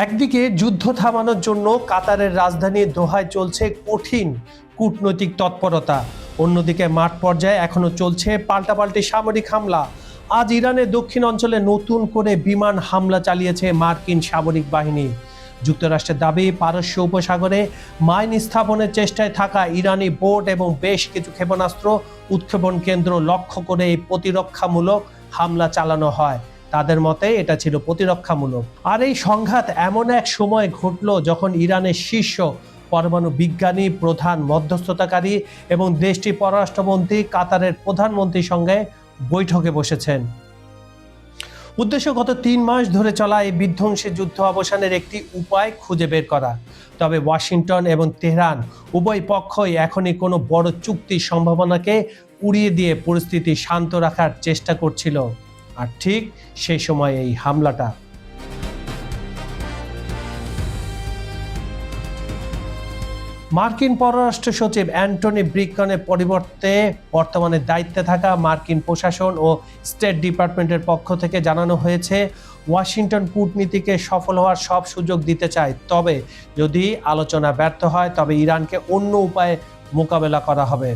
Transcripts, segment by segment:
একদিকে যুদ্ধ থামানোর জন্য কাতারের রাজধানী দোহায় চলছে কঠিন কূটনৈতিক তৎপরতা, অন্যদিকে মাঠ পর্যায়ে এখনো চলছে পাল্টাপাল্টি সামরিক হামলা। আজ ইরানের দক্ষিণ অঞ্চলে নতুন করে বিমান হামলা চালিয়েছে মার্কিন সামরিক বাহিনী। যুক্তরাষ্ট্রের দাবি, পারস্য উপসাগরে মাইন স্থাপনের চেষ্টায় থাকা ইরানি বোট এবং বেশ কিছু ক্ষেপণাস্ত্র উৎক্ষেপণ কেন্দ্র লক্ষ্য করে এই প্রতিরক্ষামূলক হামলা চালানো হয়। তাদের মতে এটা ছিল প্রতিরক্ষামূলক। আর এই সংঘাত এমন এক সময় ঘটল যখন ইরানের শীর্ষ পরমাণু বিজ্ঞানী, প্রধান মধ্যস্থতাকারী এবং দেশটির পররাষ্ট্রমন্ত্রী কাতারের প্রধানমন্ত্রীর সঙ্গে বৈঠকে বসেছেন। উদ্দেশ্য গত 3 মাস ধরে চলা এই বিধ্বংসী যুদ্ধ অবসানের একটি উপায় খুঁজে বের করা। তবে ওয়াশিংটন এবং তেহরান উভয় পক্ষই এখনই কোনো বড় চুক্তির সম্ভাবনাকে উড়িয়ে দিয়ে পরিস্থিতি শান্ত রাখার চেষ্টা করছিল। আর ঠিক সেই সময় এই হামলাটা। মার্কিন পররাষ্ট্র সচিব অ্যান্টনি ব্লিংকেনের পরিবর্তে বর্তমানে দায়িত্বে থাকা মার্কিন প্রশাসন ও স্টেট ডিপার্টমেন্টের পক্ষ থেকে জানানো হয়েছে, ওয়াশিংটন কূটনীতিকে সফল হওয়ার সব সুযোগ দিতে চায়, তবে যদি আলোচনা ব্যর্থ হয় তবে ইরানকে অন্য উপায়ে মোকাবেলা করা হবে।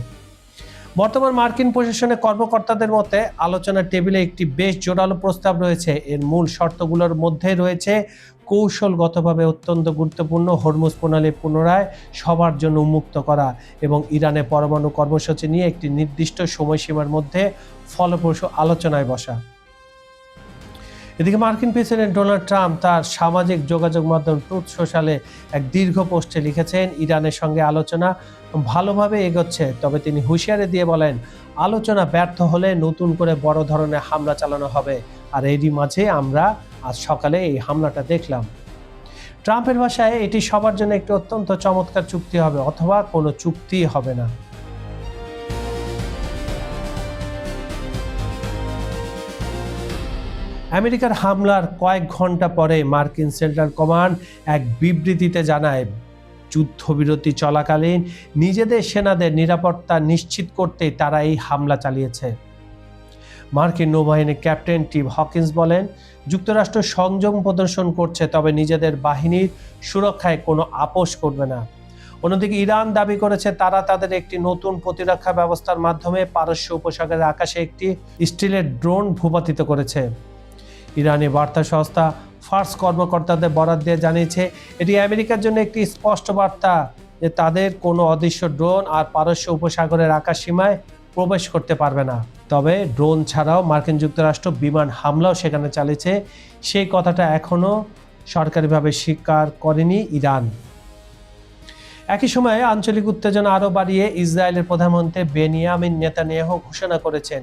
বর্তমান মার্কিন প্রশাসনের কর্মকর্তাদের মতে আলোচনার টেবিলে একটি বেশ জোরালো প্রস্তাব রয়েছে। এর মূল শর্তগুলোর মধ্যে রয়েছে কৌশলগতভাবে অত্যন্ত গুরুত্বপূর্ণ হরমুজ প্রণালী পুনরায় সবার জন্য উন্মুক্ত করা এবং ইরানের পরমাণু কর্মসূচি নিয়ে একটি নির্দিষ্ট সময়সীমার মধ্যে ফলপ্রসূ আলোচনায় বসা। এদিকে মার্কিন প্রেসিডেন্ট ডোনাল্ড ট্রাম্প তার সামাজিক যোগাযোগ মাধ্যম ট্রুথ সোশ্যালে এক দীর্ঘ পোস্টে লিখেছেন, ইরানের সঙ্গে আলোচনা ভালোভাবে এগোচ্ছে, তবে তিনি হুঁশিয়ারি দিয়ে বলেন, আলোচনা ব্যর্থ হলে নতুন করে বড় ধরনের হামলা চালানো হবে। আর এরই মাঝে আমরা আজ সকালে এই হামলাটা দেখলাম। ট্রাম্পের ভাষায় এটি সবার জন্য একটি অত্যন্ত চমৎকার চুক্তি হবে, অথবা কোনো চুক্তিই হবে না। আমেরিকার হামলার কয়েক ঘন্টা পরে মার্কিন সেন্ট্রাল কমান্ড এক বিবৃতিতে জানায়, যুদ্ধবিরতি চলাকালীন নিজেদের সেনাদের নিরাপত্তা নিশ্চিত করতে তারা এই হামলা চালিয়েছে। মার্কিন নৌবাহিনীর ক্যাপ্টেন টিম হকিন্স বলেন, যুক্তরাষ্ট্র সংযম প্রদর্শন করছে, তবে নিজেদের বাহিনীর সুরক্ষায় কোনো আপোষ করবে না। অন্যদিকে ইরান দাবি করেছে তারা তাদের একটি নতুন প্রতিরক্ষা ব্যবস্থার মাধ্যমে পারস্য উপসাগরের আকাশে একটি স্টিলের ড্রোন ভূপাতিত করেছে। ইরানি বার্তা সংস্থা ফার্স কর্মকর্তাদের বরাত দিয়ে জানিয়েছে, এটি আমেরিকার জন্য একটি স্পষ্ট বার্তা যে তাদের কোনো অদৃশ্য ড্রোন আর পারস্য উপসাগরের আকাশ সীমায় প্রবেশ করতে পারবে না। তবে ড্রোন ছাড়াও মার্কিন যুক্তরাষ্ট্র বিমান হামলাও সেখানে চালিয়েছে, সেই কথাটা এখনও সরকারিভাবে স্বীকার করেনি ইরান। একই সময়ে আঞ্চলিক উত্তেজনা আরও বাড়িয়ে ইসরায়েলের প্রধানমন্ত্রী বেনিয়ামিন নেতানিয়াহু ঘোষণা করেছেন,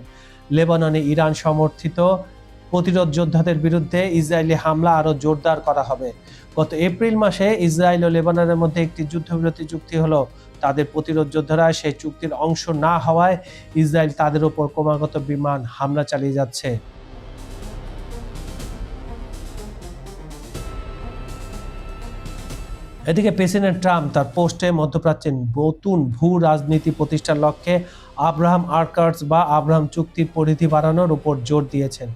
লেবাননে ইরান সমর্থিত প্রতিরোধ যোদ্ধাদের বিরুদ্ধে ইসরায়েলি হামলা আরও জোরদার করা হবে। গত এপ্রিল মাসে ইসরায়েল ও লেবাননের মধ্যে একটি যুদ্ধবিরতি চুক্তি হলো। তাদের প্রতিরোধ যোদ্ধারা সেই চুক্তির অংশ না হওয়ায় ইসরায়েল তাদের উপর ক্রমাগত বিমান হামলা চালিয়ে যাচ্ছে। এদিকে প্রেসিডেন্ট ট্রাম্প তার পোস্টে মধ্যপ্রাচ্যে নতুন ভূ রাজনীতি প্রতিষ্ঠার লক্ষ্যে আব্রাহাম আরকার্স বা আব্রাহাম চুক্তির পরিধি বাড়ানোর উপর জোর দিয়েছেন।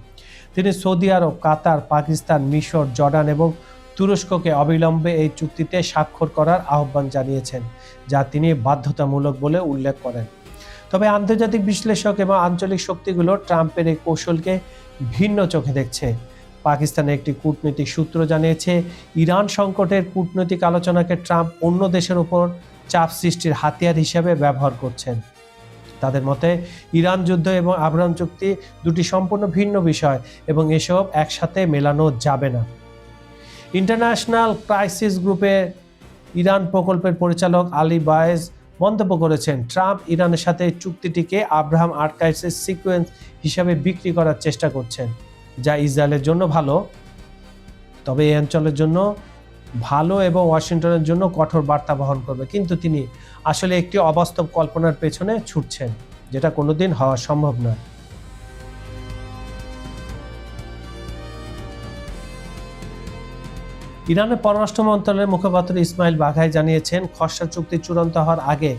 তিনি সৌদি আরব, কাতার, পাকিস্তান, মিশর, জর্ডান এবং তুরস্ককে অবিলম্বে এই চুক্তিতে স্বাক্ষর করার আহ্বান জানিয়েছেন, যা তিনি বাধ্যতামূলক বলে উল্লেখ করেন। তবে আন্তর্জাতিক বিশ্লেষক এবং আঞ্চলিক শক্তিগুলো ট্রাম্পের এই কৌশলকে ভিন্ন চোখে দেখছে। পাকিস্তানের একটি কূটনৈতিক সূত্র জানিয়েছে, ইরান সংকটের কূটনৈতিক আলোচনাকে ট্রাম্প অন্য দেশের উপর চাপ সৃষ্টির হাতিয়ার হিসেবে ব্যবহার করছেন। তাদের মতে ইরান যুদ্ধ এবং আব্রাহাম চুক্তি দুটি সম্পূর্ণ ভিন্ন বিষয় এবং এসব একসাথে মেলানো যাবে না। ইন্টারন্যাশনাল ক্রাইসিস গ্রুপের ইরান প্রকল্পের পরিচালক আলী বায়েজ মন্তব্য করেছেন, ট্রাম্প ইরানের সাথে চুক্তিটিকে আব্রাহাম আর্কাইভসের সিকোয়েন্স হিসাবে বিক্রি করার চেষ্টা করছেন, যা ইসরায়েলের জন্য ভালো, তবে এই অঞ্চলের জন্য ভালো এবং ওয়াশিংটনের জন্য কঠোর বার্তা বহন করবে। কিন্তু তিনি আসলে একটি অবাস্তব কল্পনার পেছনে ছুটছেন, যেটা কোনোদিন হওয়া সম্ভব নয়। ইরানের পররাষ্ট্র মন্ত্রণালয়ের মুখপাত্র ইসমাইল বাঘাই জানিয়েছেন, খসড়া চুক্তি চূড়ান্ত হওয়ার আগে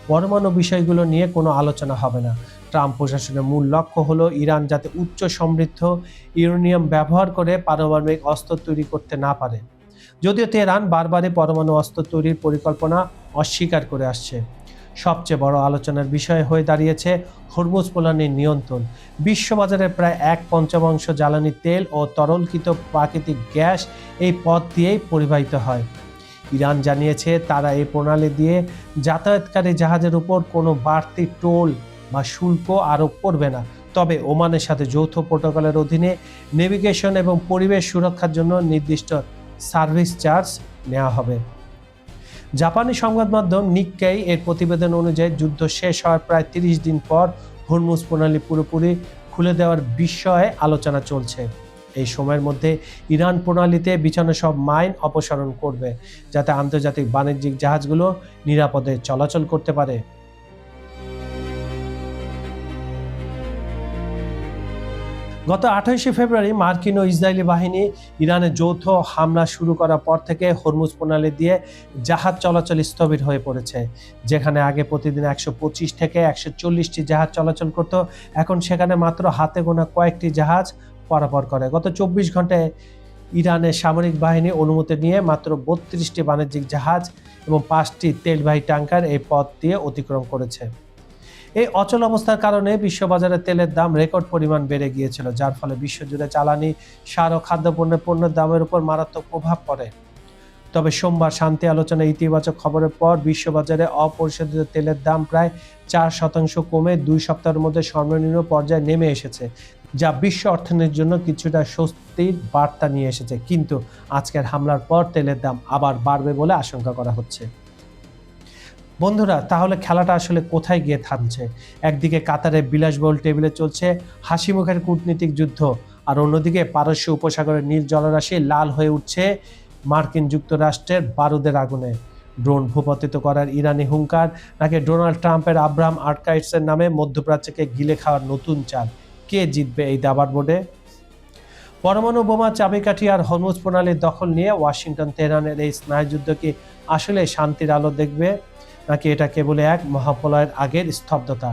পরমাণু বিষয়গুলো নিয়ে কোনো আলোচনা হবে না। ট্রাম্প প্রশাসনের মূল লক্ষ্য হলো ইরান যাতে উচ্চ সমৃদ্ধ ইউরেনিয়াম ব্যবহার করে পারমাণবিক অস্ত্র তৈরি করতে না পারে। যদিও তেহরান বারবারই পরমাণু অস্ত্র তৈরির পরিকল্পনা অস্বীকার করে আসছে। সবচেয়ে বড় আলোচনার বিষয় হয়ে দাঁড়িয়েছে হরমুজ প্রণালীর নিয়ন্ত্রণ। বিশ্ববাজারে প্রায় 1/5 জ্বালানি তেল ও তরলকৃত প্রাকৃতিক গ্যাস এই পথ দিয়েই পরিবাহিত হয়। ইরান জানিয়েছে তারা এই প্রণালী দিয়ে যাতায়াতকারী জাহাজের উপর কোনো বাড়তি টোল বা শুল্ক আরোপ করবে না। তবে ওমানের সাথে যৌথ প্রোটোকলের অধীনে নেভিগেশন এবং পরিবেশ সুরক্ষার জন্য নির্দিষ্ট সার্ভিস চার্জ নেওয়া হবে। জাপানি সংবাদ মাধ্যম নিক্কেই এর প্রতিবেদন অনুযায়ী যুদ্ধ শেষ হওয়ার প্রায় 30 দিন পর হরমুজ প্রণালী পুরোপুরি খুলে দেওয়ার বিষয়ে আলোচনা চলছে। এই সময়ের মধ্যে ইরান প্রণালীতে বিছানো সব মাইন অপসারণ করবে, যাতে আন্তর্জাতিক বাণিজ্যিক জাহাজগুলো নিরাপদে চলাচল করতে পারে। গত 28 ফেব্রুয়ারি মার্কিন ও ইসরায়েলি বাহিনী ইরানে যৌথ হামলা শুরু করার পর থেকে হরমুজ প্রণালী দিয়ে জাহাজ চলাচল স্থবির হয়ে পড়েছে। যেখানে আগে প্রতিদিন 125 থেকে 140টি জাহাজ চলাচল করত, এখন সেখানে মাত্র হাতে গোনা কয়েকটি জাহাজ পারাপার করে। গত 24 ঘন্টায় ইরানের সামরিক বাহিনী অনুমতি নিয়ে মাত্র 32টি বাণিজ্যিক জাহাজ এবং 5টি তেলবাহী ট্যাঙ্কার এই পথ দিয়ে অতিক্রম করেছে। এই অচল অবস্থার কারণে বিশ্ববাজারে তেলের দাম রেকর্ড পরিমাণ বেড়ে গিয়েছিল, যার ফলে বিশ্বজুড়ে জ্বালানি, সার ও খাদ্যপণ্যের দামের উপর মারাত্মক প্রভাব পড়ে। তবে সোমবার শান্তি আলোচনায় ইতিবাচক খবরের পর বিশ্ববাজারে অপরিশোধিত তেলের দাম প্রায় 4% কমে 2 সপ্তাহের মধ্যে সর্বনিম্ন পর্যায়ে নেমে এসেছে, যা বিশ্ব অর্থনীতির জন্য কিছুটা স্বস্তির বার্তা নিয়ে এসেছে। কিন্তু আজকের হামলার পর তেলের দাম আবার বাড়বে বলে আশঙ্কা করা হচ্ছে। বন্ধুরা, তাহলে খেলাটা আসলে কোথায় গিয়ে থামছে? একদিকে কাতারে বিলাসবহুল টেবিলে চলছে হাসি মুখের কূটনীতিক যুদ্ধ, আর অন্যদিকে পারস্য উপসাগরের নীল জলরাশি লাল হয়ে উঠছে মার্কিন যুক্তরাষ্ট্রের বারুদের আগুনে। ড্রোন ভূপাতিত করার ইরানি হুঙ্কার, নাকি ডোনাল্ড ট্রাম্পের আব্রাহাম আর্কাইটসের নামে মধ্যপ্রাচ্যকে গিলে খাওয়ার নতুন চাল? কে জিতবে এই দাবার বোর্ডে? পরমাণু বোমা চাবিকাঠি আর হরমুজ প্রণালীর দখল নিয়ে ওয়াশিংটন তেহরানের এই স্নায়ুযুদ্ধ কি আসলে শান্তির আলো দেখবে, নাকি এটা কেবল এক মহাপ্রলয়ের আগের স্তব্ধতা?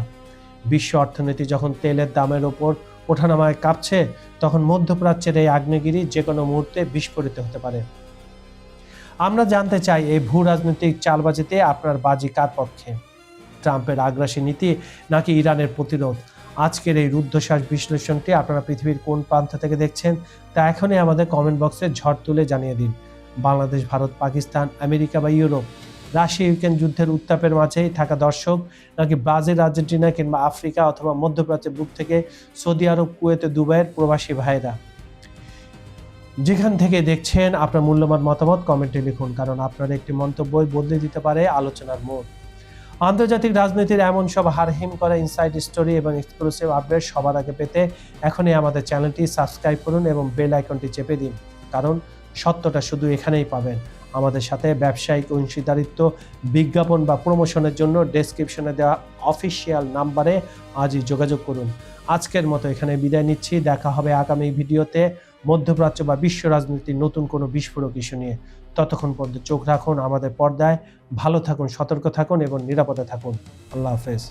বিশ্ব অর্থনীতি যখন তেলের দামের ওপর ওঠানামায় কাঁপছে, তখন মধ্যপ্রাচ্যের এই আগ্নেয়গিরি যে কোনো মুহূর্তে বিস্ফোরিত হতে পারে। আমরা জানতে চাই, এই ভূ রাজনৈতিক চালবাজিতে আপনার বাজি কার পক্ষে? ট্রাম্পের আগ্রাসী নীতি নাকি ইরানের প্রতিরোধ? আজকের এই রুদ্ধশ্বাস বিশ্লেষণটি আপনারা পৃথিবীর কোন প্রান্ত থেকে দেখছেন তা এখনই আমাদের কমেন্ট বক্সে ঝড় তুলে জানিয়ে দিন। বাংলাদেশ, ভারত, পাকিস্তান, আমেরিকা বা ইউরোপ, রাশিয়া ইউক্রেন যুদ্ধের উত্তাপের মাঝেই থাকা দর্শক, নাকি ব্রাজিল, আর্জেন্টিনা কিংবা আফ্রিকা অথবা মধ্যপ্রাচ্যের বুক থেকে সৌদি আরব, কুয়েত, দুবাইয়ের প্রবাসী ভাইরা? যেখান থেকে দেখছেন আপনার মূল্যবান মতামত কমেন্টে লিখুন, কারণ আপনার একটি মন্তব্যই বদলে দিতে পারে আলোচনার মোড়। আন্তর্জাতিক রাজনীতির এমন সব হারহিম করা ইনসাইড স্টোরি এবং এক্সক্লুসিভ আপডেট সবার আগে পেতে এখনই আমাদের চ্যানেলটি সাবস্ক্রাইব করুন এবং বেল আইকনটি চেপে দিন, কারণ সত্যটা শুধু এখানেই পাবেন। আমাদের সাথে ব্যবসায়িক অংশীদারিত্ব, বিজ্ঞাপন বা প্রমোশনের জন্য ডেসক্রিপশনে দেওয়া অফিসিয়াল নাম্বারে আজই যোগাযোগ করুন। আজকের মতো এখানে বিদায় নিচ্ছি। দেখা হবে আগামী ভিডিওতে মধ্যপ্রাচ্য বা বিশ্ব রাজনীতির নতুন কোনো বিস্ফোরক ইস্যু নিয়ে। ততক্ষণ পর্যন্ত চোখ রাখুন আমাদের পর্দায়। ভালো থাকুন, সতর্ক থাকুন এবং নিরাপদে থাকুন। আল্লাহ হাফেজ।